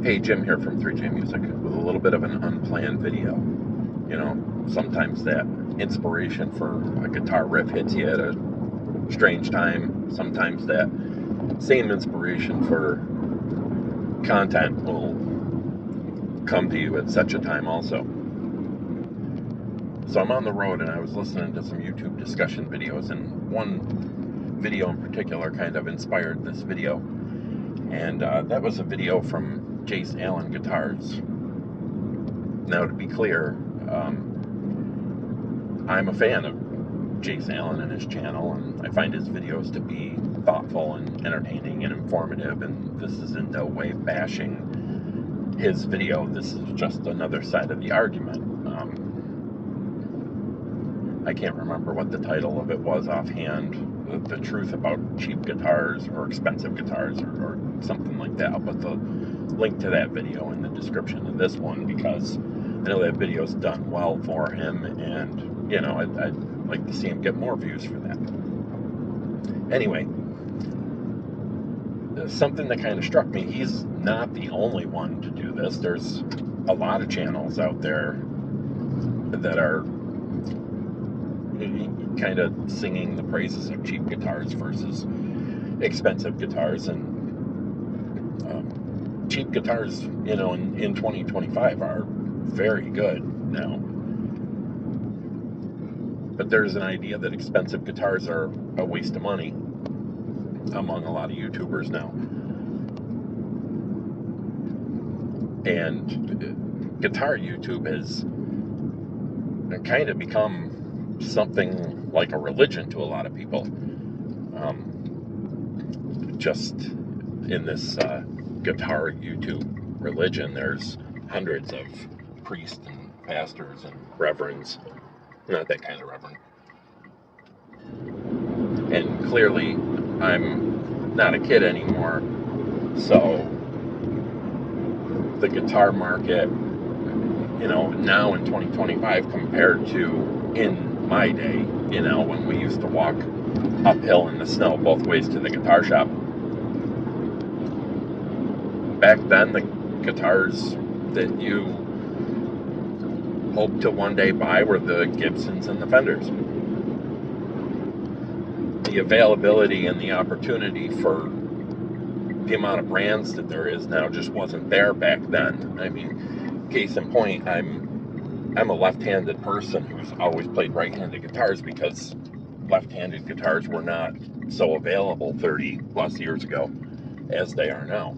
Hey, Jim here from 3J Music with a little bit of an unplanned video. You know, sometimes that inspiration for a guitar riff hits you at a strange time. Sometimes that same inspiration for content will come to you at such a time also. So I'm on the road and I was listening to some YouTube discussion videos, and one video in particular kind of inspired this video. And that was a video from Jace Allen Guitars. Now, to be clear, I'm a fan of Jace Allen and his channel, and I find his videos to be thoughtful and entertaining and informative, and this is in no way bashing his video. This is just another side of the argument. I can't remember what the title of it was offhand, the truth about cheap guitars or expensive guitars or something like that. I'll put the link to that video in the description of this one, because I know that video's done well for him, and you know, I'd like to see him get more views for that. Anyway, something that kind of struck me, he's not the only one to do this. There's a lot of channels out there that are kind of singing the praises of cheap guitars versus expensive guitars. And cheap guitars, you know, in 2025 are very good now. But there's an idea that expensive guitars are a waste of money among a lot of YouTubers now. And guitar YouTube has kind of become something like a religion to a lot of people. Just in this guitar YouTube religion, there's hundreds of priests and pastors and reverends. Not that kind of reverend. And clearly, I'm not a kid anymore, so the guitar market, you know, now in 2025 compared to in my day, you know, when we used to walk uphill in the snow both ways to the guitar shop. Back then, the guitars that you hoped to one day buy were the Gibsons and the Fenders. The availability and the opportunity for the amount of brands that there is now just wasn't there back then. I mean, case in point, I'm a left-handed person who's always played right-handed guitars because left-handed guitars were not so available 30 plus years ago as they are now.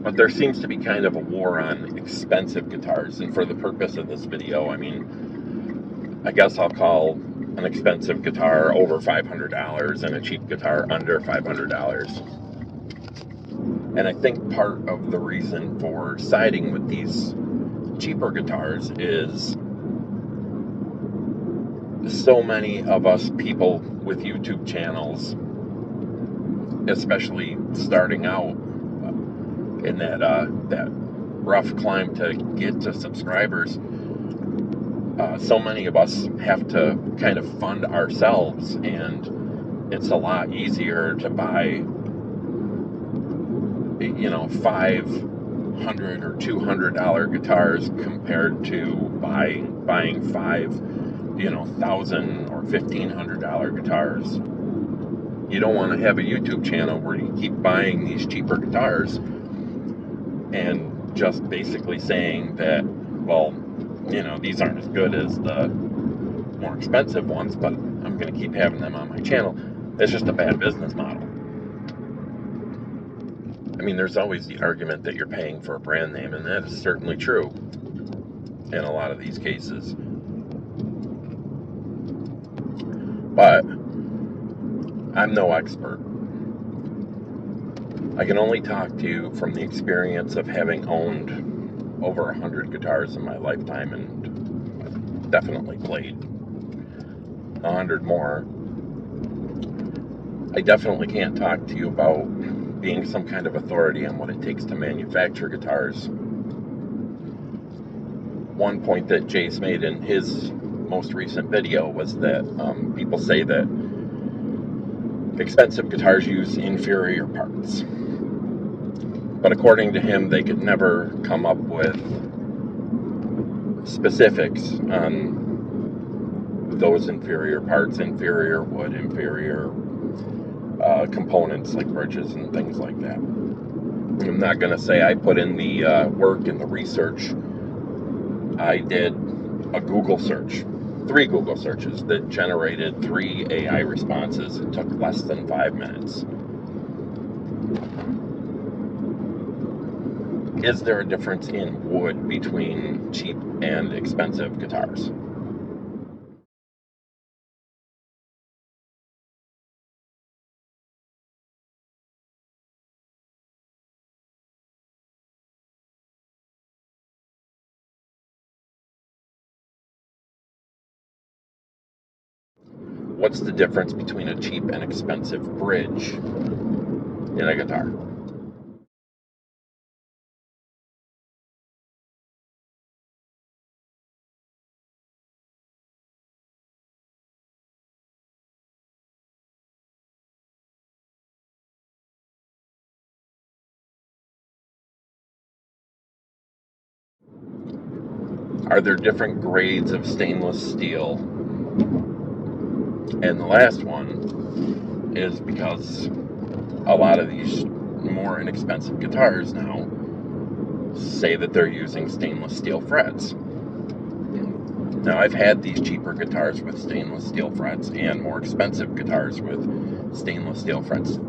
But there seems to be kind of a war on expensive guitars, and for the purpose of this video, I mean, I guess I'll call an expensive guitar over $500 and a cheap guitar under $500. And I think part of the reason for siding with these cheaper guitars is so many of us people with YouTube channels, especially starting out in that rough climb to get to subscribers, so many of us have to kind of fund ourselves, and it's a lot easier to buy, you know, $500 or $200 guitars compared to buying five, you know, $1,000 or $1,500 guitars. You don't want to have a YouTube channel where you keep buying these cheaper guitars and just basically saying that, well, you know, these aren't as good as the more expensive ones, but I'm going to keep having them on my channel. It's just a bad business model. I mean, there's always the argument that you're paying for a brand name, and that is certainly true in a lot of these cases. But I'm no expert. I can only talk to you from the experience of having owned over 100 guitars in my lifetime, and I've definitely played 100 more. I definitely can't talk to you about being some kind of authority on what it takes to manufacture guitars. One point that Jace made in his most recent video was that people say that expensive guitars use inferior parts. But according to him, they could never come up with specifics on those inferior parts, inferior wood, inferior components like bridges and things like that. I'm not going to say I put in the work and the research. I did a Google search, 3 Google searches that generated 3 AI responses. It took less than 5 minutes. Is there a difference in wood between cheap and expensive guitars? What's the difference between a cheap and expensive bridge in a guitar? Are there different grades of stainless steel? And the last one is because a lot of these more inexpensive guitars now say that they're using stainless steel frets. Now, I've had these cheaper guitars with stainless steel frets and more expensive guitars with stainless steel frets.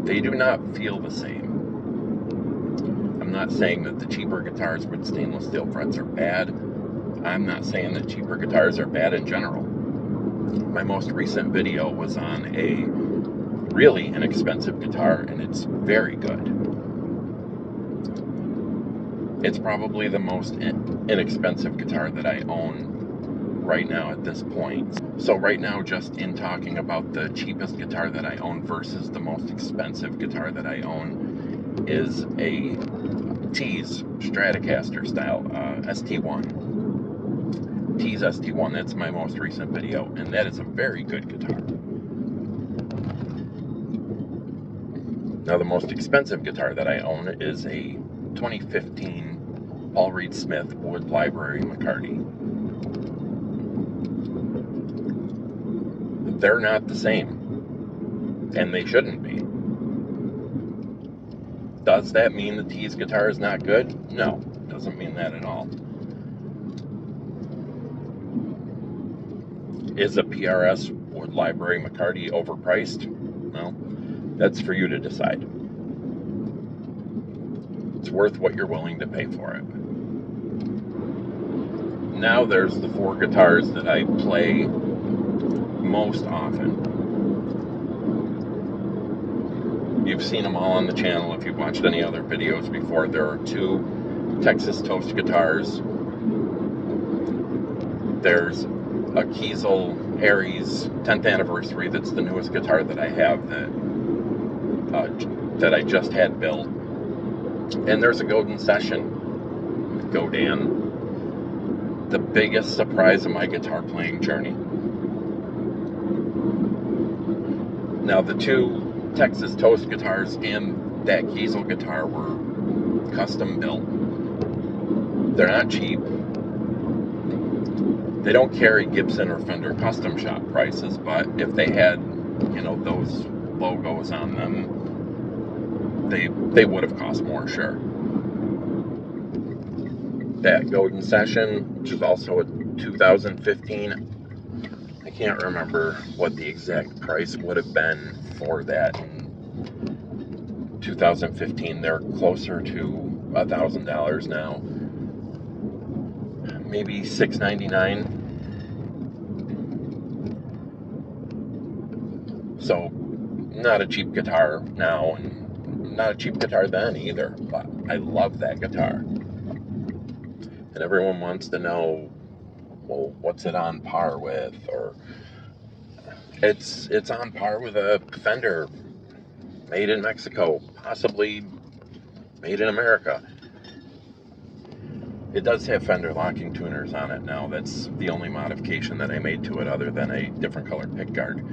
They do not feel the same. I'm not saying that the cheaper guitars with stainless steel frets are bad. I'm not saying that cheaper guitars are bad in general. My most recent video was on a really inexpensive guitar, and it's very good. It's probably the most inexpensive guitar that I own right now at this point. So right now, just in talking about the cheapest guitar that I own versus the most expensive guitar that I own is a Tees Stratocaster style ST1. Tees ST1, that's my most recent video, and that is a very good guitar. Now, the most expensive guitar that I own is a 2015 Paul Reed Smith Wood Library McCarty. They're not the same, and they shouldn't be. Does that mean the Tees guitar is not good? No, doesn't mean that at all. Is a PRS Wood Library McCarty overpriced? No, that's for you to decide. It's worth what you're willing to pay for it. Now there's the 4 guitars that I play most often. You've seen them all on the channel if you've watched any other videos before. There are 2 Texas Toast guitars. There's a Kiesel Aries 10th anniversary. That's the newest guitar that I have that I just had built. And there's a Godin Session with Godin. The biggest surprise of my guitar playing journey. Now, the 2 Texas Toast guitars and that Kiesel guitar were custom built. They're not cheap. They don't carry Gibson or Fender custom shop prices, but if they had, those logos on them, they would have cost more, sure. That Godin Session, which is also a 2015, I can't remember what the exact price would have been for that in 2015. They're closer to $1,000 now. Maybe $699. So, not a cheap guitar now, and not a cheap guitar then either. But I love that guitar. And everyone wants to know, well, what's it on par with? Or it's on par with a Fender made in Mexico, possibly made in America. It does have Fender locking tuners on it now. That's the only modification that I made to it other than a different colored pickguard.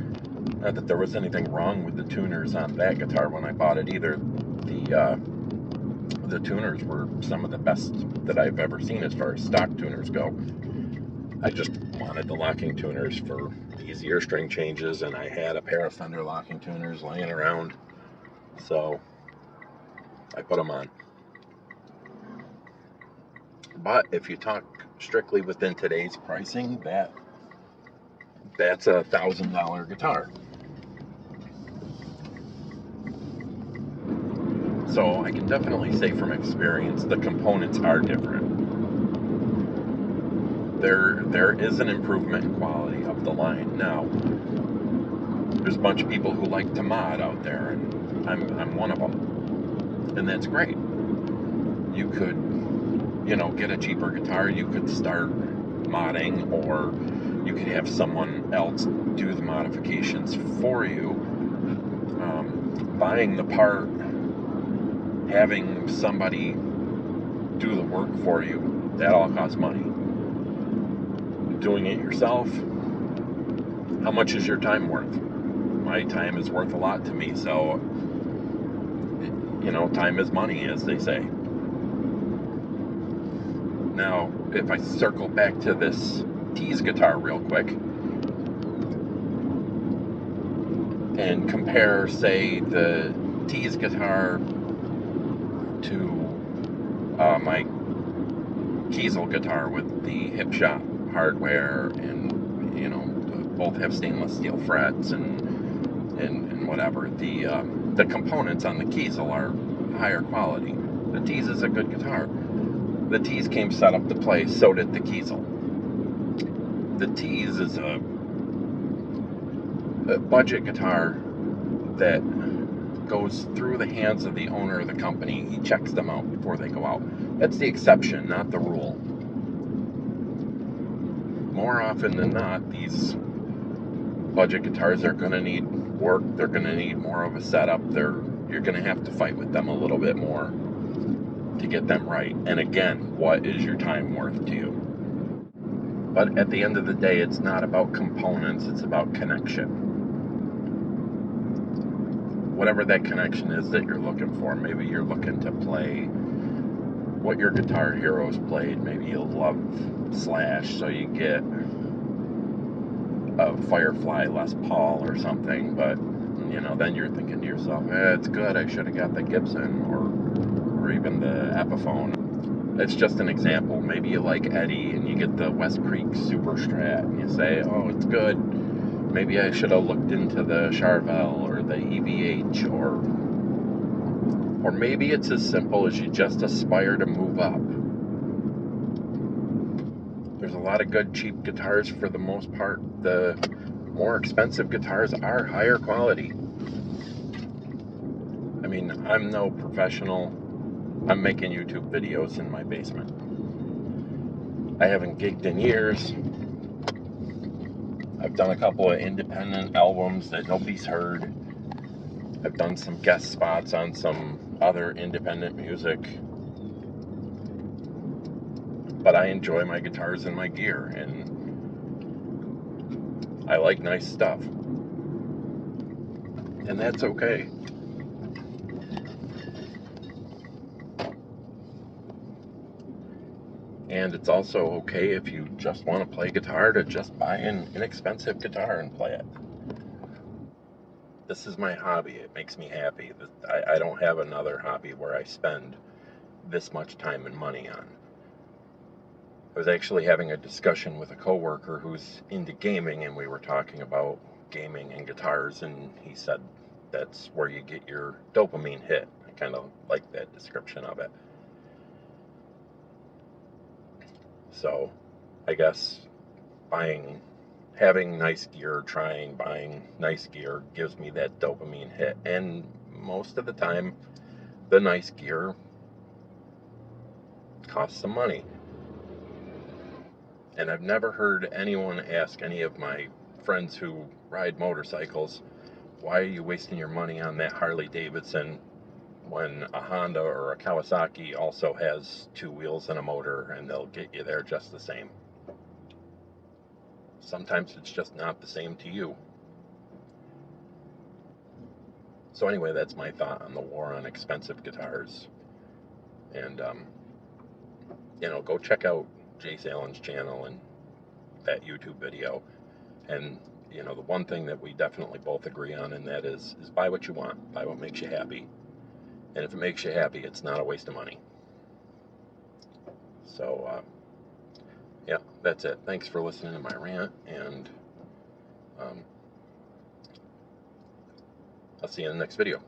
Not that there was anything wrong with the tuners on that guitar when I bought it either. The the tuners were some of the best that I've ever seen as far as stock tuners go. I just wanted the locking tuners for easier string changes, and I had a pair of Fender locking tuners laying around, so I put them on. But if you talk strictly within today's pricing, that's a $1,000 guitar. So I can definitely say from experience, the components are different. There is an improvement in quality up the line. Now, there's a bunch of people who like to mod out there, and I'm one of them, and that's great. You could, get a cheaper guitar. You could start modding, or you could have someone else do the modifications for you. Buying the part, having somebody do the work for you, that all costs money. Doing it yourself, how much is your time worth? My time is worth a lot to me, so, time is money, as they say. Now, if I circle back to this Tease guitar real quick, and compare, say, the Tease guitar to my Kiesel guitar with the hip shop hardware, and both have stainless steel frets and whatever. The components on the Kiesel are higher quality. The Tease is a good guitar. The Tease came set up to play, so did the Kiesel. The Tease is a budget guitar that goes through the hands of the owner of the company. He checks them out before they go out. That's the exception, not the rule. More often than not, these budget guitars are going to need work. They're going to need more of a setup. You're going to have to fight with them a little bit more to get them right. And again, what is your time worth to you? But at the end of the day, it's not about components, it's about connection. Whatever that connection is that you're looking for. Maybe you're looking to play what your guitar heroes played. Maybe you love Slash, so you get a Firefly Les Paul or something, but then you're thinking to yourself, it's good, I should have got the Gibson or even the Epiphone. It's just an example. Maybe you like Eddie and you get the West Creek Super Strat and you say, oh, it's good, maybe I should have looked into the Charvel or the EVH, or maybe it's as simple as you just aspire to move up. There's a lot of good cheap guitars for the most part. The more expensive guitars are higher quality. I mean, I'm no professional. I'm making YouTube videos in my basement. I haven't gigged in years. I've done a couple of independent albums that nobody's heard. I've done some guest spots on some other independent music. But I enjoy my guitars and my gear, and I like nice stuff. And that's okay. And it's also okay if you just want to play guitar to just buy an inexpensive guitar and play it. This is my hobby. It makes me happy. I don't have another hobby where I spend this much time and money on. I was actually having a discussion with a coworker who's into gaming, and we were talking about gaming and guitars, and he said that's where you get your dopamine hit. I kind of like that description of it. So I guess having nice gear, buying nice gear gives me that dopamine hit. And most of the time, the nice gear costs some money. And I've never heard anyone ask any of my friends who ride motorcycles, why are you wasting your money on that Harley Davidson when a Honda or a Kawasaki also has two wheels and a motor, and they'll get you there just the same. Sometimes it's just not the same to you. So anyway, that's my thought on the war on expensive guitars. And you know, go check out Jace Allen's channel and that YouTube video. And you know, the one thing that we definitely both agree on, and that is buy what you want, buy what makes you happy. And if it makes you happy, it's not a waste of money. So yeah, that's it. Thanks for listening to my rant, and I'll see you in the next video.